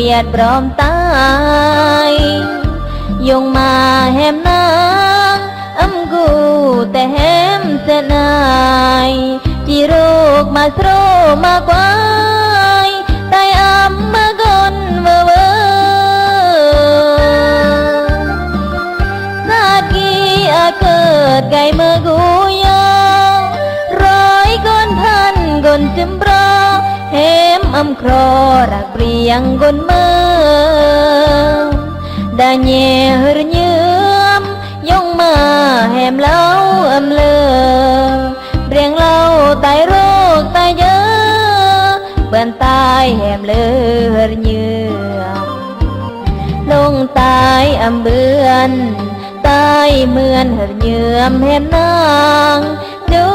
ยดบรอมตายยงมาแหมนางกูแต่แหมเสนายจีโรกมาสโรมากวายไตมากนเวอสากีอาเกิดไก่เมื่อกูยองร้อยก้นพันก้นจิมบรอแหมครอรักเปรียงก้นเมื่อดาเยหรือเยือมยงมาแหมเล่าเลือเรียงเล่าตายโรคตายเยอะเปื่อนตายแหมเลือเยือลงตายเบือนตายเหมือนเยือมแหมนางดู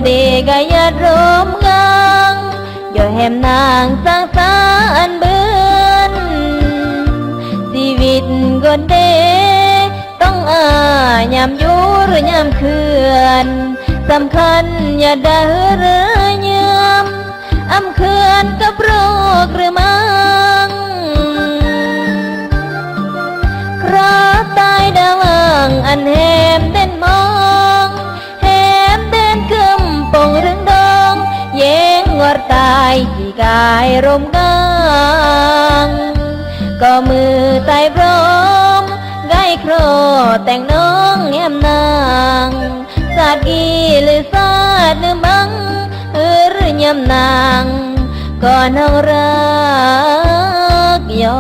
เด็กยัดรมกางย่อแหมนางสร้างสารเบือนชีวิตคนเดต้องยามอยู่หรือยามเขื่อนสำคัญอย่าได้หรือเยื่อมเขื่อนกับโรคหรือมังคราตายดาวังอันแหมเด่นมองแหมเด่นกึมปงเรื่องดองเย้งงอดตายที่กายรมกางก็มือตายพร้อมไก่โครแต่งน้องแหมนางสาดกีหรือสาดหรือมังหรือยำนางก่อนน้องรักยอ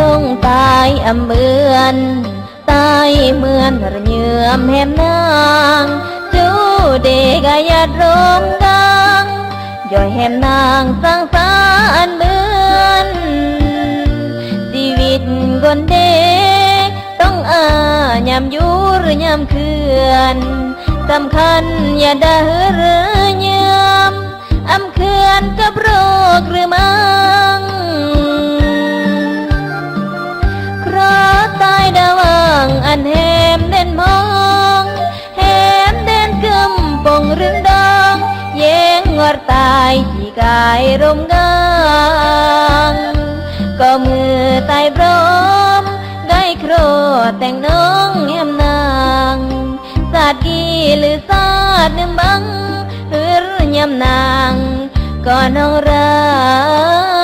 ลงตายเบือนตายเหมือนเยื่อมแหมนางจูเด็กยัดรมกางย่อยแหมนางสร้างสารเบือนชีวิตคนเด็กต้องยามอยู่หรือยามเขื่อนสำคัญอย่าได้หรือเยื่อมเขื่อนกับโรคหรือมังตายดาวังอันแหมเด่นมองแหมเด่นกึมปงเรื่องดองเย้งงอดตายที่กายรมกางก็มือตายพร้อมไก่โครแต่งน้องแหมนางสาดกีหรือสาดนึ่งบังหรือยำนางก็น้องรัก